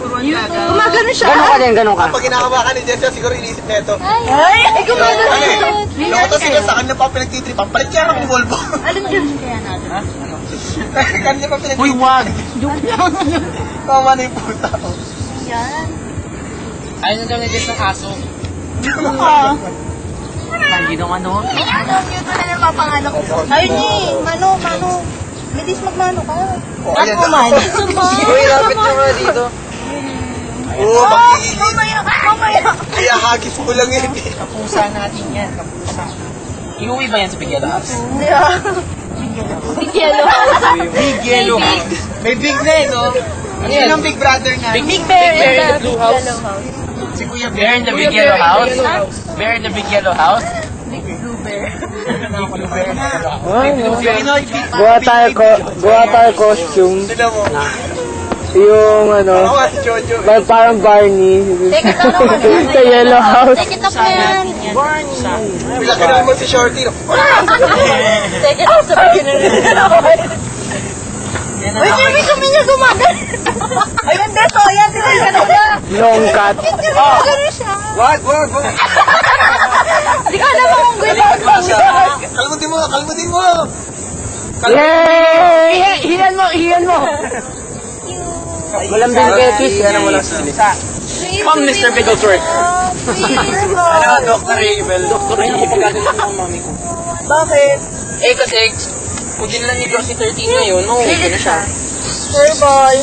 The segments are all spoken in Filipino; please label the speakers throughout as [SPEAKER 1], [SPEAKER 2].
[SPEAKER 1] Gumagano siya.
[SPEAKER 2] Ganon ka din, ganon ka.
[SPEAKER 3] Pag hinahawakan ni Jessa, siguro inisip na ito.
[SPEAKER 1] Ay, gumagano
[SPEAKER 3] Ano
[SPEAKER 1] siya.
[SPEAKER 3] eh? Loko sila sa kanya pa pinagtitripan. Palit siya kami Volvo.
[SPEAKER 1] Alam niyo kaya natin.
[SPEAKER 3] Kanya pa pinagtitripan.
[SPEAKER 2] Uy, wag!
[SPEAKER 3] Tama na yung puta.
[SPEAKER 1] Yan.
[SPEAKER 2] Ayun na daw na ng aso. Hindi nung ano.
[SPEAKER 1] Ano, Newton na lang mapangalan ko. Ayun eh, Mano. Bilis magmano ka.
[SPEAKER 3] Ayan na.
[SPEAKER 2] Uy, lapit na mga dito.
[SPEAKER 3] Oo, magigilid.
[SPEAKER 1] Mamaya.
[SPEAKER 3] Kaya hagis ko lang yun.
[SPEAKER 2] Kapusa natin yan, kapusa. Iuwi ba yan sa Big Yellow House?
[SPEAKER 1] Hindi ah. Big yellow.
[SPEAKER 3] Big yellow house. May big na eh, no? Ano yun ang big brother nga?
[SPEAKER 2] Big
[SPEAKER 1] Bear
[SPEAKER 2] Bear in
[SPEAKER 1] in
[SPEAKER 2] the
[SPEAKER 1] the
[SPEAKER 2] Blue
[SPEAKER 1] Big
[SPEAKER 2] House.
[SPEAKER 1] Yellow House.
[SPEAKER 2] Si Kuya Bear in the Big Yellow House. Bear in the Big Yellow House.
[SPEAKER 1] Big Blue Bear.
[SPEAKER 2] Big Blue Bear in the Yellow House.
[SPEAKER 3] Pinoy big.
[SPEAKER 4] Gawa tayo costume.
[SPEAKER 3] Sila mo.
[SPEAKER 4] Yung ano,
[SPEAKER 3] Ako si Jojo.
[SPEAKER 4] parang Barney.
[SPEAKER 1] Take it up naman.
[SPEAKER 4] Sa Yellow House.
[SPEAKER 1] Take it up na yan.
[SPEAKER 3] Bila ka naman si Shorty. No?
[SPEAKER 1] Take it up sa beginner. Uy, Jimmy, kami niya gumagal. Ayun, Beto. Ayan, tinay ka na siya.
[SPEAKER 4] Long cut.
[SPEAKER 1] Gumagano siya.
[SPEAKER 3] Wag.
[SPEAKER 1] Hindi ka alam kung gano'n.
[SPEAKER 3] Kalmutin mo.
[SPEAKER 4] Yay! Hiyan mo! Walang binketis.
[SPEAKER 3] Yan ang walang silis.
[SPEAKER 2] Come, Mr. Bigglesworth.
[SPEAKER 3] Ano, Dr. Abel?
[SPEAKER 2] Doktor, ayun ako pagkagalit ng mami ko.
[SPEAKER 3] Bakit?
[SPEAKER 2] Eh, kasi, kung din lang ni si 13 ngayon, no, ano siya?
[SPEAKER 1] Furboy.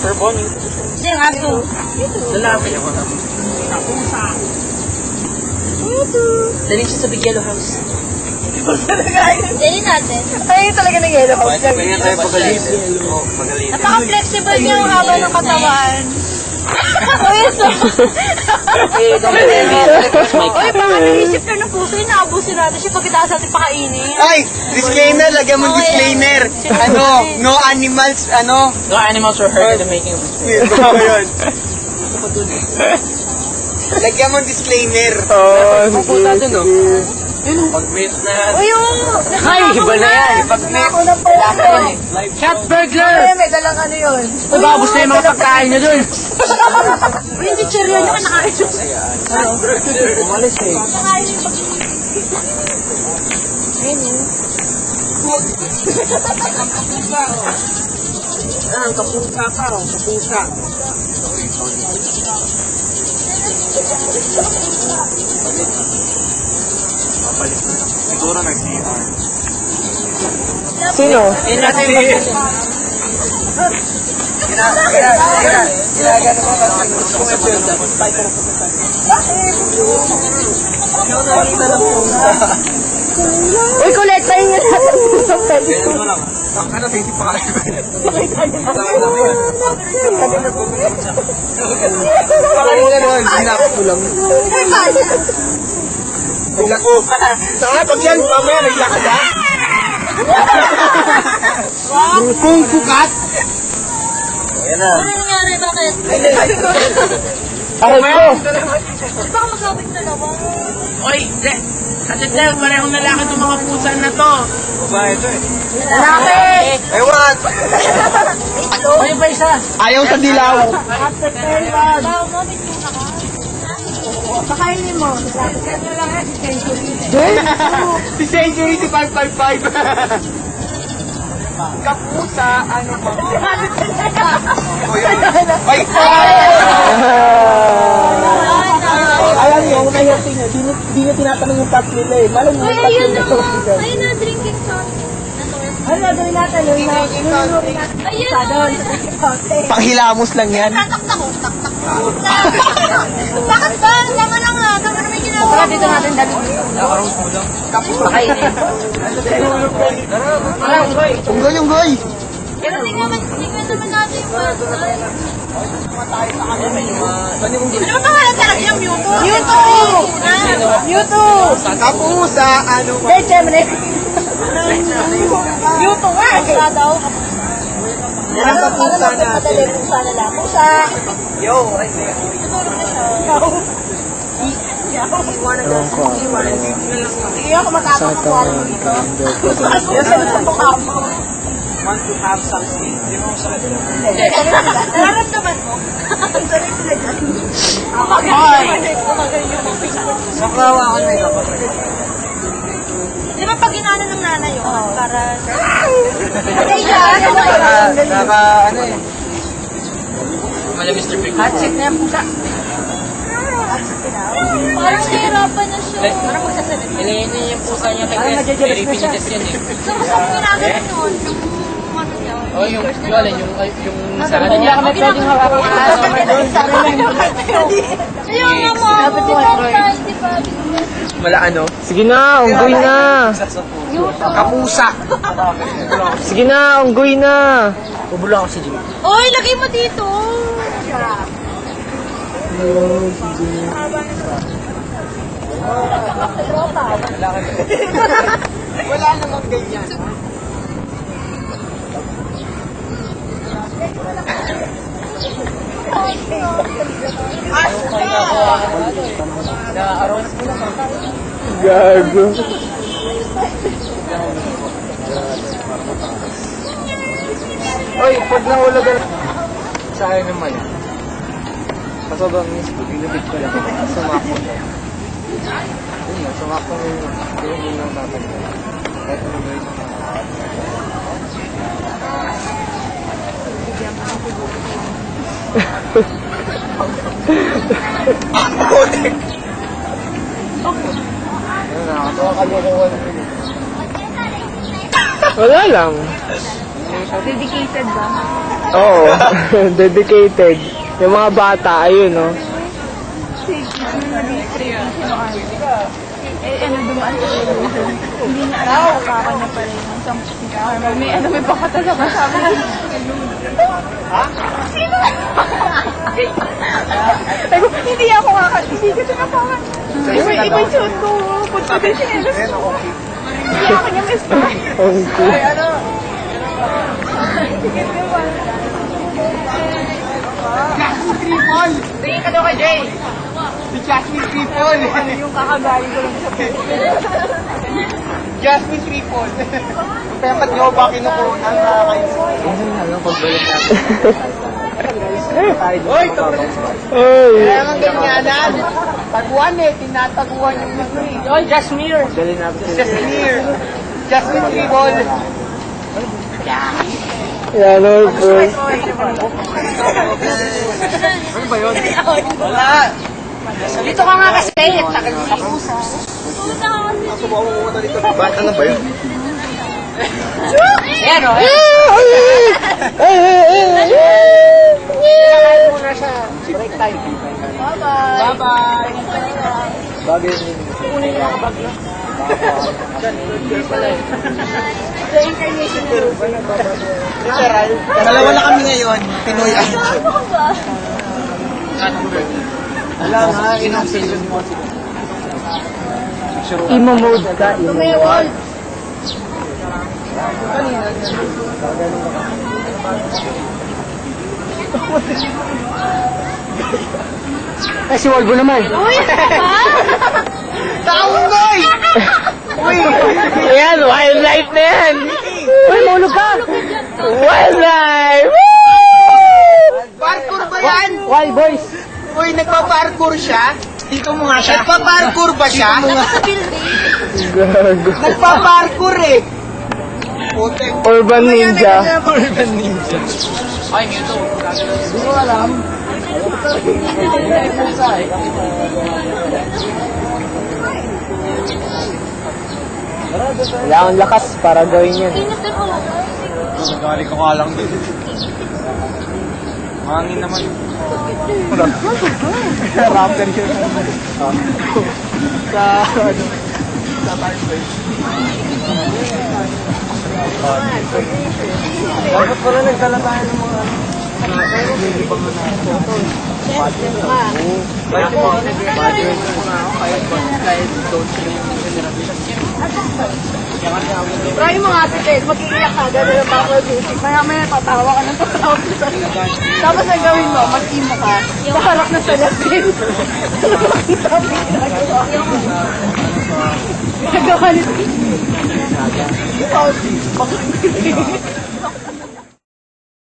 [SPEAKER 2] For Bonnie.
[SPEAKER 1] Hindi, yung aso.
[SPEAKER 2] Lalaki ako na. Dali siya sa Big Yellow House.
[SPEAKER 1] Dali natin.
[SPEAKER 4] Ay, talaga ng Yellow House.
[SPEAKER 3] Ganyan tayo pagalit. Pagalit.
[SPEAKER 1] Napaka-flexible niya yung haba ng katawan. Uy, so... Uy, baka naisip ka ng puso, inaabusin natin siya pagkitaas natin pakainin.
[SPEAKER 3] Ay! Disclaimer! Lagyan mo disclaimer! Ano? No animals, ano?
[SPEAKER 2] No animals were hurt in the making of this film.
[SPEAKER 3] Ano yun? Lagyan mo disclaimer.
[SPEAKER 4] Oh,
[SPEAKER 2] Pupunta dun, no? Pag-meet na.
[SPEAKER 1] Uy, yung...
[SPEAKER 2] Ay, iba na yan.
[SPEAKER 3] Pag-meet.
[SPEAKER 2] Cat burglar!
[SPEAKER 1] may dalang ano yun.
[SPEAKER 2] Ubabos na yung mga pagkain nyo dun.
[SPEAKER 1] Uy, hindi cherry yun yung kinakain yun.
[SPEAKER 2] Umalis eh.
[SPEAKER 1] Kinakain yung pag...
[SPEAKER 2] Ah, kapusa pa, kapusa.
[SPEAKER 3] Siguro nag-CR.
[SPEAKER 4] sino?
[SPEAKER 3] Ginagano mo kasi kung ito yun. Ikaw nakita na po.
[SPEAKER 4] Uy, kolektahin niya natin ng pwede.
[SPEAKER 3] Ano, hindi pa kaya. Parang gano'n, hinapos mo lang. Naglako. Saka pag yan, mamaya naglakad ha. Kung kukat. Ayan na.
[SPEAKER 1] Ano nangyari? Bakit?
[SPEAKER 4] Aray ko!
[SPEAKER 1] Baka magkawit na naman.
[SPEAKER 2] Oy, Ate parehong lalaki itong mga pusa na to.
[SPEAKER 3] Babae ito eh.
[SPEAKER 1] Lalaki!
[SPEAKER 3] Ewan!
[SPEAKER 2] Oy, pa isa.
[SPEAKER 3] Ayaw sa dilaw.
[SPEAKER 1] Bawa mo, may tuna ka. Pakainin mo.
[SPEAKER 3] Si Century, si 555. Kapusa, ano ba? Ay!
[SPEAKER 4] Alam niyo, kung nahirting niya, di niya tinatanong yung top nila eh. Malam niyo
[SPEAKER 1] Uy,
[SPEAKER 4] yung top
[SPEAKER 1] ayun
[SPEAKER 4] nila.
[SPEAKER 1] na. Ayun na, drinking song. Ano gagawin natin? Ayun na.
[SPEAKER 3] Panghilamos lang yan.
[SPEAKER 1] Tatak mo. Bakit ba? Tama na nga. Tama na may ginawa. Tara, dito natin dali.
[SPEAKER 2] Pakainin.
[SPEAKER 3] Unggoy!
[SPEAKER 1] Pero tingnan naman natin yung ano ba pangalan talaga yung Mewtwo? Mewtwo!
[SPEAKER 3] Kapusa, ano ba?
[SPEAKER 1] Dahil siyempre. Mewtwo nga. Pusa daw.
[SPEAKER 3] Yan ang kapusa natin.
[SPEAKER 1] Pusa na lang. Pusa.
[SPEAKER 3] Yo, right there.
[SPEAKER 1] Tutulog na siya. Sige ako makakakuha dito. Yan sa mukha mo.
[SPEAKER 4] want to have something. Di mo masakit lang.
[SPEAKER 1] Nararamdaman mo? Sanay sila dyan.
[SPEAKER 3] Nakawa ako na ito.
[SPEAKER 1] Di ba pag inaano ng nanay yun? Para...
[SPEAKER 3] Ano eh.
[SPEAKER 2] Mala Mr. Pick.
[SPEAKER 1] Hatsit na yung pusa. Parang nahirapan na siya. Parang magsasalit.
[SPEAKER 2] Ilayin niya yung pusa niya kay Tess. Very pinites yan eh.
[SPEAKER 1] So, saan ginagawa yun? Yung ano niya?
[SPEAKER 2] Oh, yung sa ano niya.
[SPEAKER 1] Kami pwedeng hawakan. Ayun nga mo. Di ba?
[SPEAKER 3] Wala ano?
[SPEAKER 4] Sige na, unggoy na.
[SPEAKER 3] Kapusa.
[SPEAKER 4] Sige na, unggoy na. Bubula ako si Jimmy.
[SPEAKER 1] Oy, lagay mo dito.
[SPEAKER 3] Wala namang ganyan.
[SPEAKER 4] Gago.
[SPEAKER 3] Oy, pag nahulagan sa akin naman. Pasobang miss ko, binubig ko lang. Sumako. Yun na, sumako na yun. Hindi lang tatagay. Kahit ano ba yun. Putik! Ayun, nakakatawa kalukuha na yun.
[SPEAKER 4] Wala lang.
[SPEAKER 1] Dedicated ba?
[SPEAKER 4] Oo, dedicated. Yung mga bata, ayun, no?
[SPEAKER 1] Ano dumaan sa hindi na alam sa kanya pa rin. May ano, may baka talaga sabi niya. Sabi ko, hindi ako hindi ko sinapakan. Iba yung suot ko. Punta din siya. Hindi ako niya miss ko.
[SPEAKER 4] Okay.
[SPEAKER 3] Tingin ka daw kay Jay! Si Jasmine Tripol!
[SPEAKER 1] Yung kakagaling ko lang sa
[SPEAKER 3] Jasmine Tripol! Kaya ba't nyo ba kinukunan na kayo? Ano pagbalik natin? Uy!
[SPEAKER 4] Oy!
[SPEAKER 3] Kaya nga ganyanan! Taguan eh! Tinataguan yung mga eh! Oy! Jasmine! Jasmine! Jasmine Tripol!
[SPEAKER 4] Yan, oy, bro.
[SPEAKER 3] Ano ba yun? Wala!
[SPEAKER 1] Dito ka nga kasi. Tagal mo yung pusa.
[SPEAKER 3] Bata na ba yun?
[SPEAKER 1] Ayan o.
[SPEAKER 3] Muna siya. Break time.
[SPEAKER 1] Bye-bye.
[SPEAKER 3] Bye-bye! Bagay yun.
[SPEAKER 1] Kunin mo ang bag na.
[SPEAKER 3] Literal. Dalawa na kami ngayon. Pinoy Idol. Wala nga. Inang-season mo.
[SPEAKER 4] Emo mode ka, emo.
[SPEAKER 1] Tumewol.
[SPEAKER 4] Ay, si Walbo naman.
[SPEAKER 1] Uy, ano ba?
[SPEAKER 3] Taungoy! Uy!
[SPEAKER 4] Ayan, wildlife na yan. Uy, maulog ka. Wildlife!
[SPEAKER 3] Parkour ba yan?
[SPEAKER 4] Wild boys.
[SPEAKER 3] Uy, nagpa-parkour siya? Dito mo nga siya. Nagpa-parkour ba siya?
[SPEAKER 1] Sa building.
[SPEAKER 4] Gago.
[SPEAKER 3] Nagpa-parkour eh. Putek.
[SPEAKER 4] Urban Ninja.
[SPEAKER 3] Urban Ninja.
[SPEAKER 2] Ay, Mewtwo.
[SPEAKER 3] Hindi ko alam.
[SPEAKER 4] Wala akong lakas para gawin yan.
[SPEAKER 1] Ingat din ako.
[SPEAKER 3] Nagaling ko nga lang din. Hangin naman. Raptor yun. Sa ano? Sa fireplace. Dapat pala nagdala tayo ng mga pero hindi pa mo na ito. Kahit po, nag-graduate ko na ako kahit don't sleep yung generation.
[SPEAKER 1] Try mo nga si Ted, mag-iiyak ka, gano'n ang backward music. Maya-maya tatawa ka ng tatawa sa sarili. Tapos ang gawin mo, mag-imo ka, sa harap ng salasin. Sabi ginagawa. Ginagawa nito. Bakit